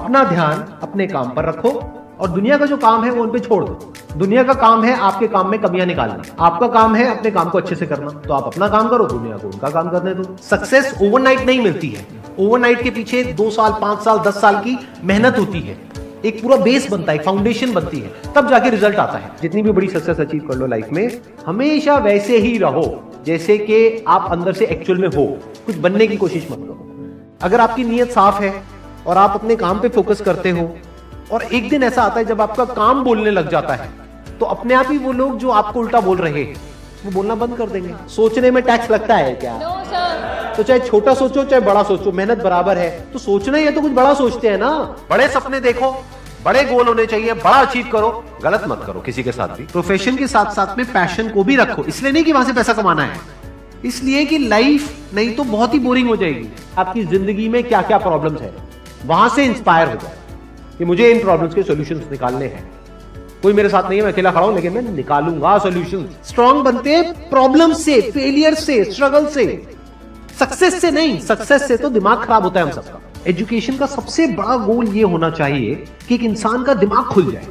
अपना ध्यान अपने काम पर रखो और दुनिया का जो काम है वो उन पे छोड़ दो। दुनिया का काम है आपके काम में कमियां निकालना, आपका काम है अपने काम को अच्छे से करना। तो आप अपना काम करो, दुनिया को उनका काम करने दो। सक्सेस ओवरनाइट नहीं मिलती है। ओवरनाइट के पीछे 2 साल, 5 साल, 10 साल की मेहनत होती है। एक पूरा बेस बनता है, फाउंडेशन बनती है, तब जाके रिजल्ट आता है। जितनी भी बड़ी सक्सेस अचीव कर लो लाइफ में, हमेशा वैसे ही रहो जैसे कि आप अंदर से एक्चुअल में हो। कुछ बनने की कोशिश मत करो। अगर आपकी नीयत साफ है और आप अपने काम पे फोकस करते हो और एक दिन ऐसा आता है जब आपका काम बोलने लग जाता है, तो अपने आप ही वो लोग जो आपको उल्टा बोल रहे हैं वो बोलना बंद कर देंगे। सोचने में टैक्स लगता है क्या? No sir. तो चाहे छोटा सोचो चाहे बड़ा सोचो, मेहनत बराबर है। तो सोचना ही है तो कुछ बड़ा सोचते हैं ना। बड़े सपने देखो, बड़े गोल होने चाहिए, बड़ा अचीव करो, गलत मत करो किसी के साथ भी। प्रोफेशन के साथ साथ में पैशन को भी रखो। इसलिए नहीं कि वहां से पैसा कमाना है, इसलिए कि लाइफ नहीं तो बहुत ही बोरिंग हो जाएगी। आपकी जिंदगी में क्या क्या प्रॉब्लम्स है, वहां से इंस्पायर हो जाए कि मुझे इन प्रॉब्लम्स के सॉल्यूशंस निकालने हैं। कोई मेरे साथ नहीं है, मैं अकेला खड़ा हूं, लेकिन मैं निकालूंगा सॉल्यूशंस। स्ट्रांग बनते हैं प्रॉब्लम से, फेलियर से, स्ट्रगल से, सक्सेस से नहीं। सक्सेस से तो दिमाग खराब होता है हम सबका। एजुकेशन का सबसे बड़ा गोल ये होना चाहिए कि एक इंसान का दिमाग खुल जाए,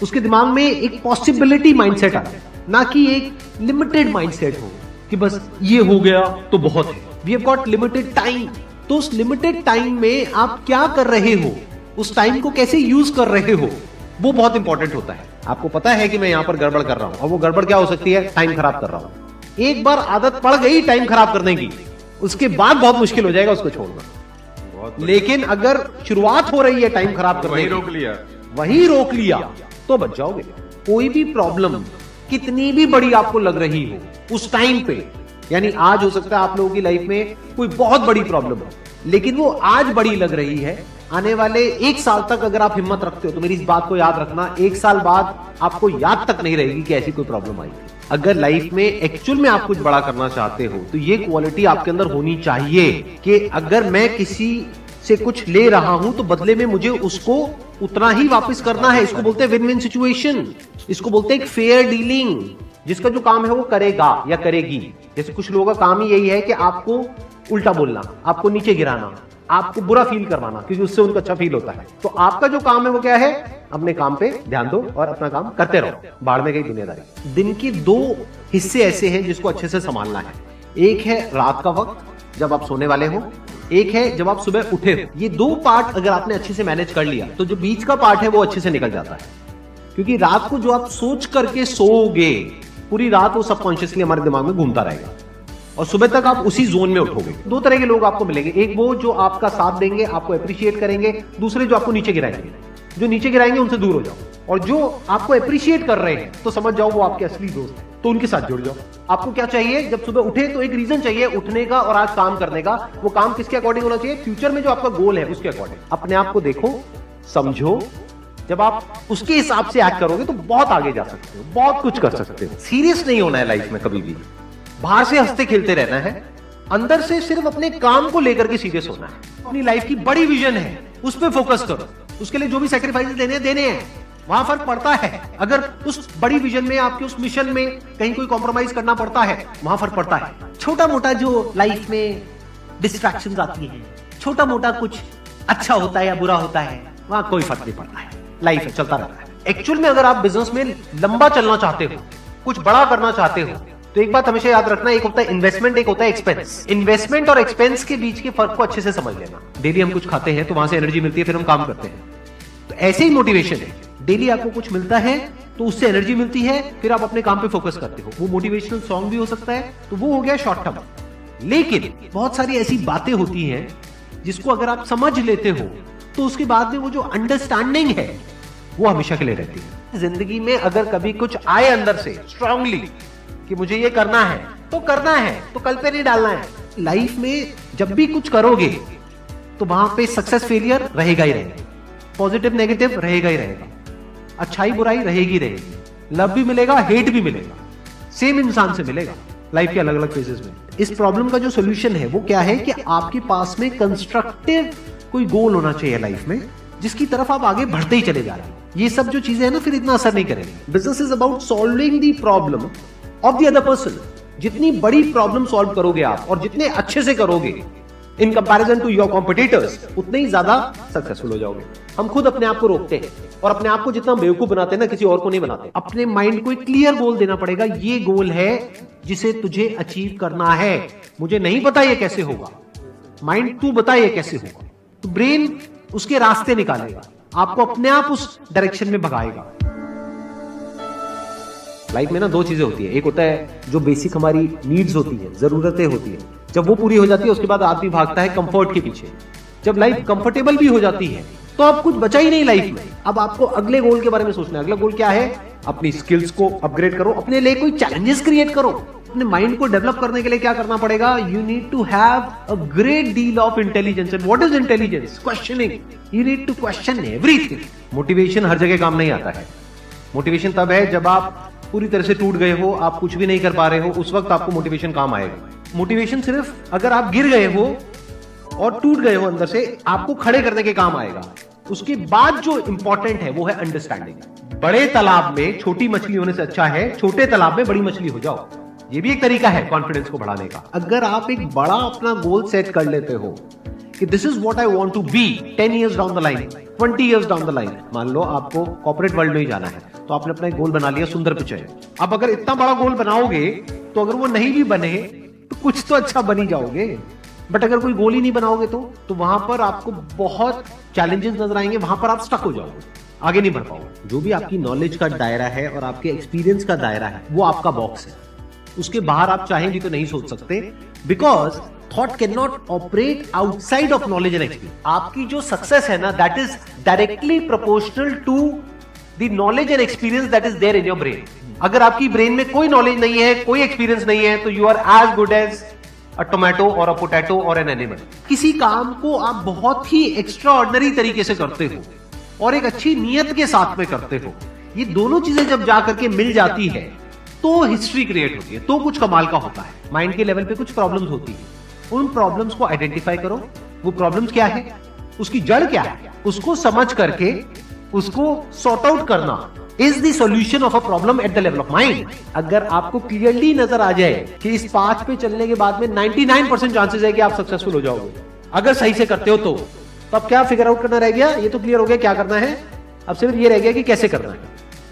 उसके दिमाग में एक पॉसिबिलिटी माइंडसेट आए, ना कि एक लिमिटेड माइंडसेट हो कि बस ये हो गया तो बहुत है। We have got limited time. तो उस लिमिटेड टाइम में आप क्या कर रहे हो, उस टाइम को कैसे यूज कर रहे हो, वो बहुत इंपॉर्टेंट होता है। आपको पता है कि मैं यहां पर गड़बड़ कर रहा हूं, और वो गड़बड़ क्या हो सकती है? टाइम खराब कर रहा हूं। एक बार आदत पड़ गई टाइम खराब करने की, उसके बाद बहुत मुश्किल हो जाएगा उसको छोड़ना। लेकिन अगर शुरुआत हो रही है टाइम खराब करने की, वही रोक लिया तो बच जाओगे। कोई भी प्रॉब्लम कितनी भी बड़ी आपको लग रही हो उस टाइम पे, यानी आज हो सकता है आप लोगों की लाइफ में कोई बहुत बड़ी प्रॉब्लम हो, लेकिन वो आज बड़ी लग रही है, आने वाले 1 साल तक अगर आप हिम्मत रखते हो तो मेरी इस बात को याद रखना, 1 साल बाद आपको याद तक नहीं रहेगी कि ऐसी कोई प्रॉब्लम आई थी। अगर लाइफ में एक्चुअल में आप कुछ बड़ा करना चाहते हो तो ये क्वालिटी आपके अंदर होनी चाहिए कि अगर मैं किसी से कुछ ले रहा हूं तो बदले में मुझे उसको उतना ही वापस करना है। इसको बोलते हैं विन विन सिचुएशन, इसको बोलते हैं फेयर डीलिंग। जिसका जो काम है वो करेगा या करेगी। जैसे कुछ लोगों का काम ही यही है कि आपको उल्टा बोलना, आपको नीचे गिराना, आपको बुरा फील करवाना, क्योंकि उससे उनको अच्छा फील होता है। तो आपका जो काम है वो क्या है? अपने काम पे ध्यान दो और अपना काम करते रहो। बाढ़ में गई दुनियादारी। दिन के 2 हिस्से ऐसे हैं जिसको अच्छे से संभालना है। एक है रात का वक्त जब आप सोने वाले हो, एक है जब आप सुबह उठे हो। ये 2 पार्ट अगर आपने अच्छे से मैनेज कर लिया तो जो बीच का पार्ट है वो अच्छे से निकल जाता है। क्योंकि रात को जो आप सोच करके सोओगे, पूरी रात वो सबकॉन्शियसली हमारे दिमाग में घूमता रहेगा और सुबह तक आप उसी जोन में उठोगे। 2 तरह के लोग आपको मिलेंगे, एक वो जो आपका साथ देंगे, आपको अप्रिशिएट करेंगे, दूसरे जो आपको नीचे गिराएंगे। जो नीचे गिराएंगे उनसे दूर हो जाओ, और जो आपको अप्रिशिएट कर रहे हैं तो समझ जाओ वो आपके असली दोस्त हैं, तो उनके साथ जुड़ जाओ। आपको क्या चाहिए? जब सुबह उठे तो एक रीजन चाहिए उठने का और आज काम करने का। वो काम किसके अकॉर्डिंग होना चाहिए? फ्यूचर में जो आपका गोल है उसके अकॉर्डिंग। अपने आप को देखो, समझो। जब आप उसके हिसाब से एक्ट करोगे तो बहुत आगे जा सकते हो, बहुत कुछ कर सकते हो। सीरियस नहीं होना है लाइफ में कभी भी। बाहर से हंसते खेलते रहना है, अंदर से सिर्फ अपने काम को लेकर के सीरियस होना है। अपनी लाइफ की बड़ी विजन है, उस पर फोकस करो। उसके लिए जो भी सैक्रिफाइस देने हैं, वहां फर्क पड़ता है। अगर उस बड़ी विजन में, आपके उस मिशन में कहीं कोई कॉम्प्रोमाइज करना पड़ता है, वहां फर्क पड़ता है। छोटा मोटा जो लाइफ में डिस्ट्रैक्शंस आती है, छोटा मोटा कुछ अच्छा होता है या बुरा होता है, वहां कोई फर्क नहीं पड़ता है। लाइफ है, चलता रहता है। एक्चुअल में अगर आप बिजनेस में लंबा चलना चाहते हो, कुछ बड़ा करना चाहते हो, तो एक बात हमेशा याद रखना, एक होता है इन्वेस्टमेंट, एक होता है एक्सपेंस। इन्वेस्टमेंट और एक्सपेंस के बीच के फर्क को अच्छे से समझ लेना। डेली हम कुछ खाते हैं तो वहां से एनर्जी मिलती है, फिर हम काम करते हैं। तो ऐसे ही मोटिवेशन है, डेली आपको कुछ मिलता है तो उससे एनर्जी मिलती है, फिर आप अपने काम पे फोकस करते हो। वो मोटिवेशनल सॉन्ग भी हो सकता है, तो वो हो गया शॉर्ट टर्म। लेकिन बहुत सारी ऐसी बातें होती हैं जिसको अगर आप समझ लेते हो तो उसके बाद में वो जो अंडरस्टैंडिंग है वो हमेशा के लिए रहती है। जिंदगी में अगर कभी कुछ आए अंदर से स्ट्रांगली कि मुझे ये करना है, तो कल पे नहीं डालना है। लाइफ में जब भी कुछ करोगे तो वहां पे सक्सेस फेलियर रहेगा ही रहेगा, पॉजिटिव नेगेटिव रहेगा ही रहेगा, अच्छाई बुराई रहेगी रहेगी, लव भी मिलेगा, हेट भी मिलेगा, सेम इंसान से मिलेगा लाइफ के अलग अलग फेजेस में। इस प्रॉब्लम का जो सोल्यूशन है वो क्या है कि आपके पास में कंस्ट्रक्टिव कोई गोल होना चाहिए लाइफ में, जिसकी तरफ आप आगे बढ़ते ही चले जा रहे हैं। ये सब जो चीजें हैं ना, फिर इतना असर नहीं करेंगी। Business is about solving the problem of the other person. जितनी बड़ी प्रॉब्लम सॉल्व करोगे आप और जितने अच्छे से करोगे, in comparison to your competitors, उतने ही ज्यादा सक्सेसफुल हो जाओगे। हम खुद अपने आप को रोकते हैं और अपने आप को जितना बेवकूफ बनाते हैं ना, किसी और को नहीं बनाते। अपने माइंड को एक क्लियर गोल देना पड़ेगा, ये गोल है जिसे तुझे अचीव करना है। मुझे नहीं पता ये कैसे होगा, माइंड तू बता ये कैसे होगा, तो ब्रेन उसके रास्ते निकालेगा, आपको अपने आप उस डायरेक्शन में भगाएगा। लाइफ में ना दो चीजें होती है, एक होता है जो बेसिक हमारी नीड्स होती है, जरूरतें होती है, जब वो पूरी हो जाती है उसके बाद आदमी भागता है कंफर्ट के पीछे। जब लाइफ कंफर्टेबल भी हो जाती है तो अब कुछ बचा ही नहीं लाइफ में। अब आपको अगले गोल के बारे में सोचना है। अगला गोल क्या है? अपनी स्किल्स को अपग्रेड करो, अपने लिए कोई चैलेंजेस क्रिएट करो। अपने माइंड को डेवलप करने के लिए क्या करना पड़ेगा? You need to have a great deal of intelligence. And what is intelligence? Questioning. You need to question everything. Motivation हर जगह काम नहीं आता है। मोटिवेशन तब है जब आप पूरी तरह से टूट गए हो, आप कुछ भी नहीं कर पा रहे हो, उस वक्त आपको मोटिवेशन काम आएगा। मोटिवेशन सिर्फ अगर आप गिर गए हो और टूट गए हो अंदर से, आपको खड़े करने के काम आएगा। उसके बाद जो इंपॉर्टेंट है वो है अंडरस्टैंडिंग। बड़े तालाब में छोटी मछली होने से अच्छा है छोटे तालाब में बड़ी मछली हो जाओ। ये भी एक तरीका है कॉन्फिडेंस को बढ़ाने का। अगर आप एक बड़ा अपना गोल सेट कर लेते हो कि this is what I want to be 10 years down the line, 20 years down the line. मान लो आपको कॉर्पोरेट वर्ल्ड में ही जाना है, तो आपने अपना एक गोल बना लिया सुंदर पिचाई। अब अगर इतना बड़ा गोल बनाओगे तो अगर वो नहीं भी बने तो कुछ तो अच्छा बन ही जाओगे। बट अगर कोई गोल ही नहीं बनाओगे तो वहां पर आपको बहुत चैलेंजेस नजर आएंगे, वहां पर आप स्टक हो जाओगे, आगे नहीं बढ़ पाओगे। जो भी आपकी नॉलेज का दायरा है और आपके एक्सपीरियंस का दायरा है वो आपका बॉक्स है। उसके बाहर आप चाहें भी तो नहीं सोच सकते, because thought can not operate outside of knowledge and experience. आपकी जो सक्सेस है ना, that is directly proportional to the knowledge and experience that is there in your brain. अगर आपकी ब्रेन में कोई नॉलेज नहीं है, कोई एक्सपीरियंस नहीं है, तो you are as good as a tomato or a potato or an animal. किसी काम को आप बहुत ही एक्स्ट्रा ऑर्डिनरी तरीके से करते हो और एक अच्छी नीयत के साथ में करते हो, ये दोनों चीजें जब जाकर के मिल जाती है तो हिस्ट्री क्रिएट होती है, तो कुछ कमाल का होता है। माइंड के लेवल पे कुछ प्रॉब्लम्स होती है, उन प्रॉब्लम्स को आइडेंटिफाई करो। वो प्रॉब्लम्स क्या है, उसकी जड़ क्या है, उसको समझ करके उसको सॉर्ट आउट करना is the solution of a problem at the level of mind. अगर आपको क्लियरली नजर आ जाए कि इस पाथ पे चलने के बाद में 99% चांसेस है कि आप सक्सेसफुल हो जाओगे अगर सही से करते हो, तो अब क्या फिगर आउट करना रह गया? ये तो क्लियर हो गया क्या करना है, अब सिर्फ ये रह गया कि कैसे करना है,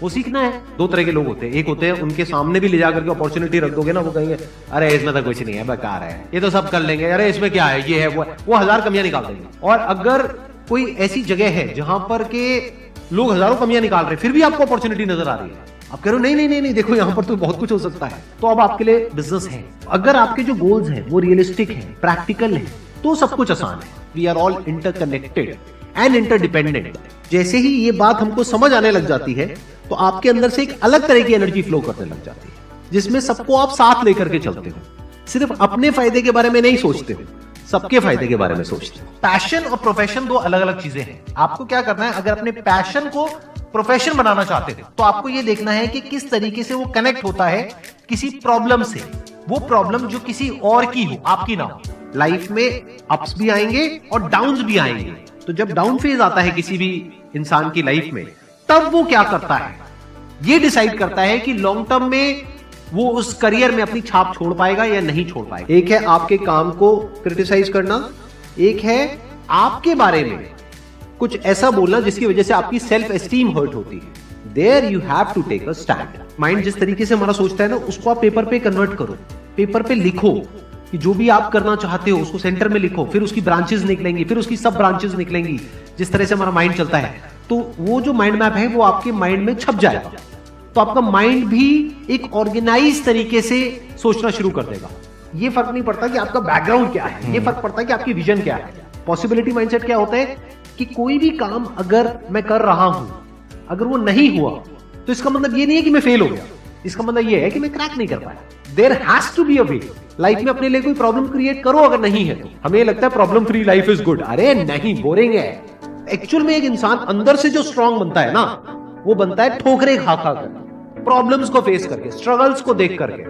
वो सीखना है। दो तरह के लोग होते हैं, एक होते हैं उनके सामने भी ले जाकर के अपॉर्चुनिटी रख दोगे ना, वो कहेंगे अरे इसमें तो कुछ नहीं है, बेकार है, ये तो सब कर लेंगे, अरे इसमें क्या है, ये है वो 1000 कमियां निकाल देंगे। और अगर कोई ऐसी जगह है जहां पर के लोग हजारों कमियां निकाल रहे हैं फिर भी आपको अपॉर्चुनिटी नजर आ रही है, आप कह रहे हो नहीं नहीं नहीं नहीं देखो यहाँ पर तो बहुत कुछ हो सकता है, तो अब आपके लिए बिजनेस है। अगर आपके जो गोल्स हैं वो रियलिस्टिक है, प्रैक्टिकल है, तो सब कुछ आसान है। We are all interconnected and interdependent. जैसे ही ये बात हमको समझ आने लग जाती है तो आपके अंदर से एक अलग तरह की एनर्जी फ्लो करने लग जाती है, जिसमें सबको आप साथ लेकर के चलते हो। सिर्फ अपने फायदे के बारे में नहीं सोचते हो, सबके फायदे के बारे में सोचते हो। पैशन और प्रोफेशन दो अलग अलग चीजें हैं। आपको क्या करना है, अगर अपने पैशन को प्रोफेशन बनाना चाहते हो तो आपको यह देखना है कि किस तरीके से वो कनेक्ट होता है किसी प्रॉब्लम से। वो प्रॉब्लम जो किसी और की हो, आपकी ना हो। लाइफ में अप्स भी आएंगे और डाउन्स भी आएंगे, तो जब डाउन फेज आता है किसी भी इंसान की लाइफ में, तब वो क्या करता है, ये डिसाइड करता है कि लॉन्ग टर्म में वो उस करियर में अपनी छाप छोड़ पाएगा या नहीं छोड़ पाएगा। एक है आपके काम को क्रिटिसाइज करना, एक है आपके बारे में कुछ ऐसा बोलना जिसकी वजह से आपकी सेल्फ एस्टीम हर्ट होती है। There you have to take a stand. Mind जिस तरीके से हमारा सोचता है ना, उसको आप पेपर पे कन्वर्ट करो, पेपर पे लिखो कि जो भी आप करना चाहते हो उसको सेंटर में लिखो, फिर उसकी ब्रांचेस निकलेंगी, फिर उसकी सब ब्रांचेस निकलेंगी। जिस तरह से हमारा माइंड चलता है, तो वो जो माइंड मैप है वो आपके माइंड में छप जाएगा, तो आपका माइंड भी एक ऑर्गेनाइज तरीके से सोचना शुरू कर देगा। ये फर्क नहीं पड़ता कि आपका बैकग्राउंड क्या है, ये फर्क पड़ता है कि आपकी विजन क्या है। पॉसिबिलिटी माइंडसेट क्या होता है कि कोई भी काम अगर मैं कर रहा हूं, अगर वो नहीं हुआ तो इसका मतलब ये नहीं है कि मैं फेल हो गया, इसका मतलब ये है कि मैं क्रैक नहीं कर पाया। There has to be a way. Life में अपने लिए कोई प्रॉब्लम क्रिएट करो, अगर नहीं है तो। हमें लगता है problem free life is good, अरे नहीं, बोरिंग है। एक्चुअल में एक इंसान अंदर से जो स्ट्रांग बनता है ना, वो बनता है ठोकरे खा खा कर, प्रॉब्लम्स को फेस करके, स्ट्रगल्स को देख करके।